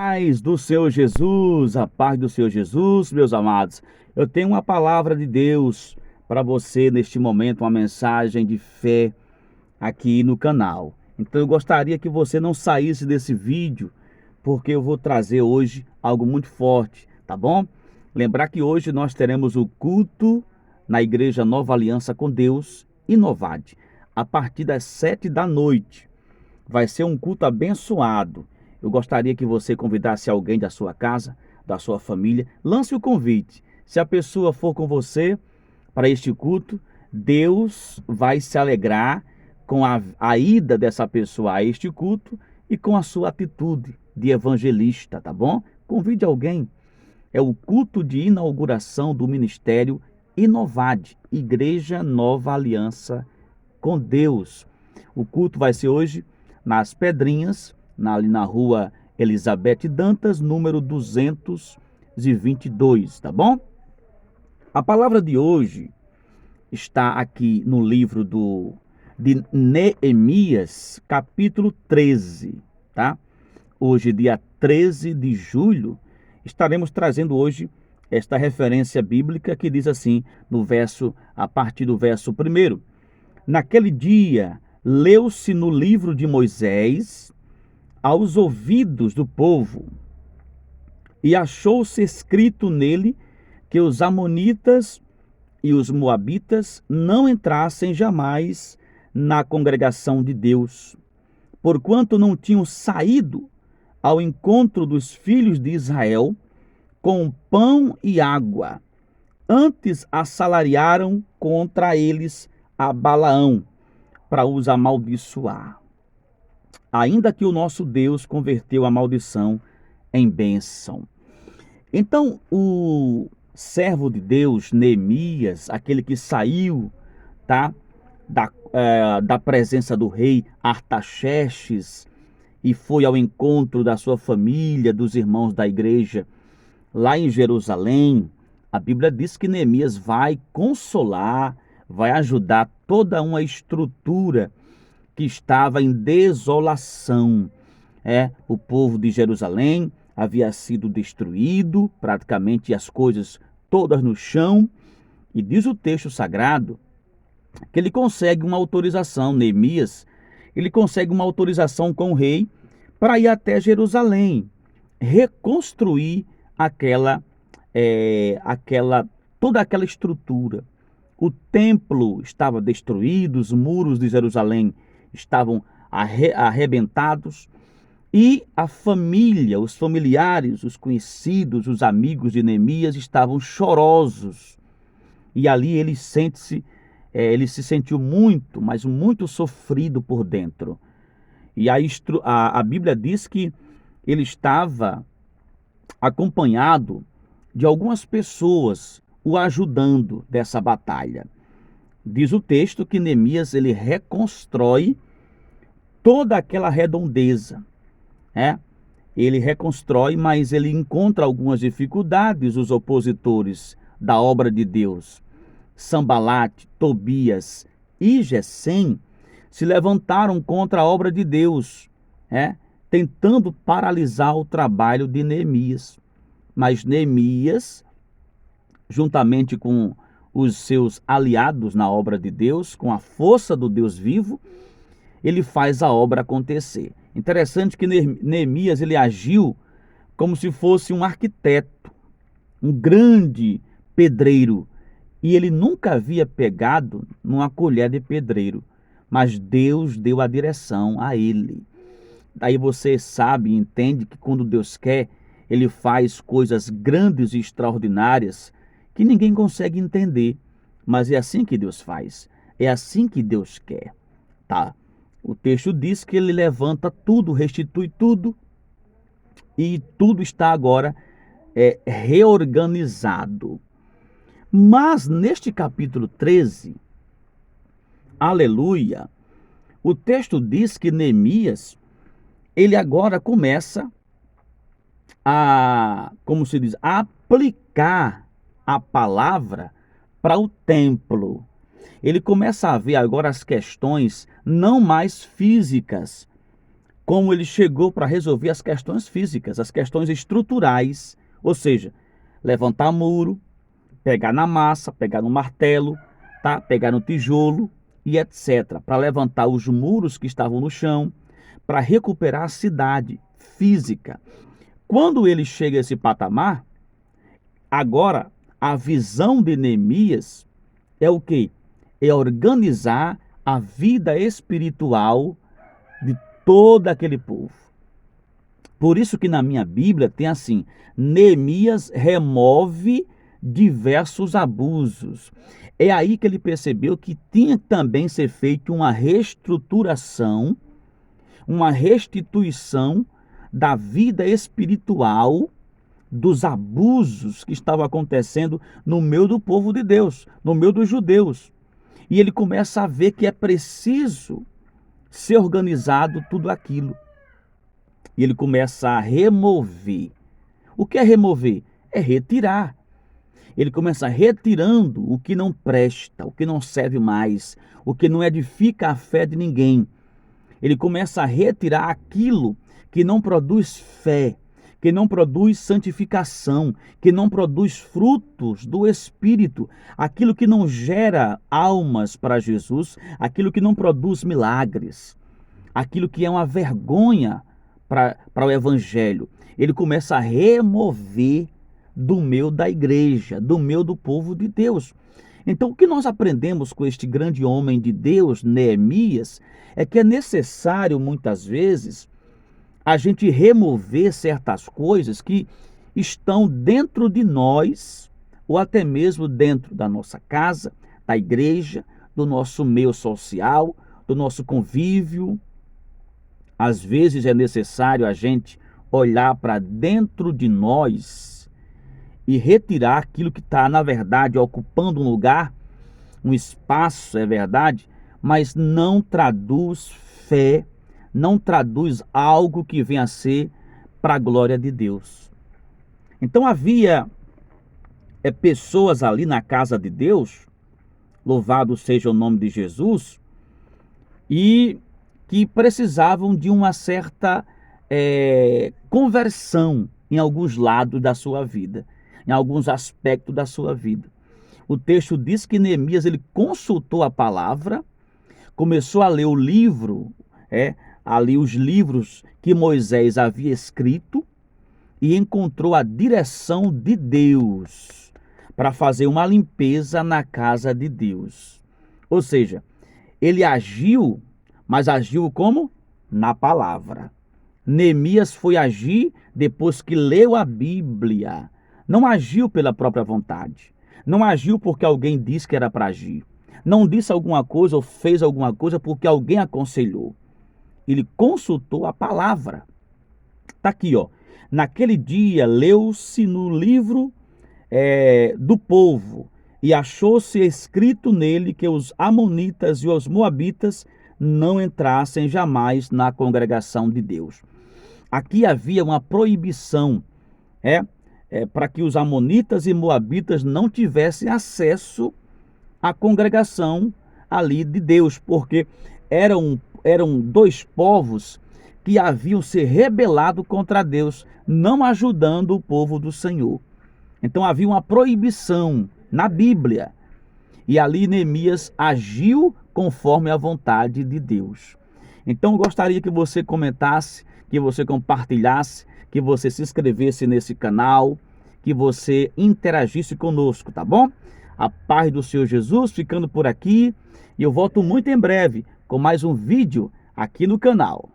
Paz do Senhor Jesus, a paz do Senhor Jesus, meus amados. Eu tenho uma palavra de Deus para você neste momento, uma mensagem de fé aqui no canal. Então eu gostaria que você não saísse desse vídeo, porque eu vou trazer hoje algo muito forte, tá bom? Lembrar que hoje nós teremos o culto na Igreja Nova Aliança com Deus, Inovade, a partir das 7 da noite. Vai ser um culto abençoado. Eu gostaria que você convidasse alguém da sua casa, da sua família. Lance o convite. Se a pessoa for com você para este culto, Deus vai se alegrar com a ida dessa pessoa a este culto e com a sua atitude de evangelista, tá bom? Convide alguém. É o culto de inauguração do ministério Inovade, Igreja Nova Aliança com Deus. O culto vai ser hoje nas Pedrinhas, ali na rua Elizabeth Dantas, número 222, tá bom? A palavra de hoje está aqui no livro de Neemias, capítulo 13, tá? Hoje, dia 13 de julho, estaremos trazendo hoje esta referência bíblica que diz assim, a partir do verso 1. Naquele dia, leu-se no livro de Moisés aos ouvidos do povo, e achou-se escrito nele que os amonitas e os moabitas não entrassem jamais na congregação de Deus, porquanto não tinham saído ao encontro dos filhos de Israel com pão e água. Antes assalariaram contra eles a Balaão, para os amaldiçoar. Ainda que o nosso Deus converteu a maldição em bênção. Então, o servo de Deus, Neemias, aquele que saiu, tá, da presença do rei Artaxerxes e foi ao encontro da sua família, dos irmãos da igreja, lá em Jerusalém, a Bíblia diz que Neemias vai consolar, vai ajudar toda uma estrutura que estava em desolação. O povo de Jerusalém havia sido destruído, praticamente as coisas todas no chão, e diz o texto sagrado que ele consegue uma autorização, Neemias, ele consegue uma autorização com o rei para ir até Jerusalém, reconstruir toda aquela estrutura. O templo estava destruído, os muros de Jerusalém estavam arrebentados, e a família, os familiares, os conhecidos, os amigos de Neemias estavam chorosos. E ali ele se sentiu muito, mas muito sofrido por dentro. E a Bíblia diz que ele estava acompanhado de algumas pessoas o ajudando dessa batalha. Diz o texto que Neemias ele reconstrói toda aquela redondeza, Ele reconstrói, mas ele encontra algumas dificuldades, os opositores da obra de Deus. Sambalate, Tobias e Gesem se levantaram contra a obra de Deus, tentando paralisar o trabalho de Neemias. Mas Neemias, juntamente com os seus aliados na obra de Deus, com a força do Deus vivo, ele faz a obra acontecer. Interessante que Neemias ele agiu como se fosse um arquiteto, um grande pedreiro, e ele nunca havia pegado numa colher de pedreiro, mas Deus deu a direção a ele. Daí você sabe e entende que quando Deus quer, ele faz coisas grandes e extraordinárias que ninguém consegue entender, mas é assim que Deus faz, é assim que Deus quer, tá? O texto diz que ele levanta tudo, restitui tudo, e tudo está agora reorganizado. Mas neste capítulo 13, aleluia, o texto diz que Neemias, ele agora começa como se diz, a aplicar a palavra para o templo. Ele começa a ver agora as questões não mais físicas, como ele chegou para resolver as questões físicas, as questões estruturais, ou seja, levantar muro, pegar na massa, pegar no martelo, tá? Pegar no tijolo e etc. Para levantar os muros que estavam no chão, para recuperar a cidade física. Quando ele chega a esse patamar, agora a visão de Neemias é o quê? É organizar a vida espiritual de todo aquele povo. Por isso que na minha Bíblia tem assim: Neemias remove diversos abusos. É aí que ele percebeu que tinha também ser feita uma reestruturação, uma restituição da vida espiritual, dos abusos que estavam acontecendo no meio do povo de Deus, no meio dos judeus. E ele começa a ver que é preciso ser organizado tudo aquilo. E ele começa a remover. O que é remover? É retirar. Ele começa retirando o que não presta, o que não serve mais, o que não edifica a fé de ninguém. Ele começa a retirar aquilo que não produz fé, que não produz santificação, que não produz frutos do Espírito, aquilo que não gera almas para Jesus, aquilo que não produz milagres, aquilo que é uma vergonha para o Evangelho. Ele começa a remover do meio da igreja, do meio do povo de Deus. Então, o que nós aprendemos com este grande homem de Deus, Neemias, é que é necessário, muitas vezes, a gente remover certas coisas que estão dentro de nós, ou até mesmo dentro da nossa casa, da igreja, do nosso meio social, do nosso convívio. Às vezes é necessário a gente olhar para dentro de nós e retirar aquilo que está, na verdade, ocupando um lugar, um espaço, é verdade, mas não traduz fé, não traduz algo que venha a ser para a glória de Deus. Então havia pessoas ali na casa de Deus, louvado seja o nome de Jesus, e que precisavam de uma certa conversão em alguns lados da sua vida, em alguns aspectos da sua vida. O texto diz que Neemias ele consultou a palavra, começou a ler o livro, ali os livros que Moisés havia escrito, e encontrou a direção de Deus para fazer uma limpeza na casa de Deus. Ou seja, ele agiu, mas agiu como? Na palavra. Neemias foi agir depois que leu a Bíblia. Não agiu pela própria vontade. Não agiu porque alguém disse que era para agir. Não disse alguma coisa ou fez alguma coisa porque alguém aconselhou. Ele consultou a palavra. Está aqui, ó. Naquele dia, leu-se no livro do povo e achou-se escrito nele que os amonitas e os moabitas não entrassem jamais na congregação de Deus. Aqui havia uma proibição, para que os amonitas e moabitas não tivessem acesso à congregação ali de Deus, porque eram dois povos que haviam se rebelado contra Deus, não ajudando o povo do Senhor. Então havia uma proibição na Bíblia. E ali Neemias agiu conforme a vontade de Deus. Então eu gostaria que você comentasse, que você compartilhasse, que você se inscrevesse nesse canal, que você interagisse conosco, tá bom? A paz do Senhor Jesus ficando por aqui. E eu volto muito em breve com mais um vídeo aqui no canal.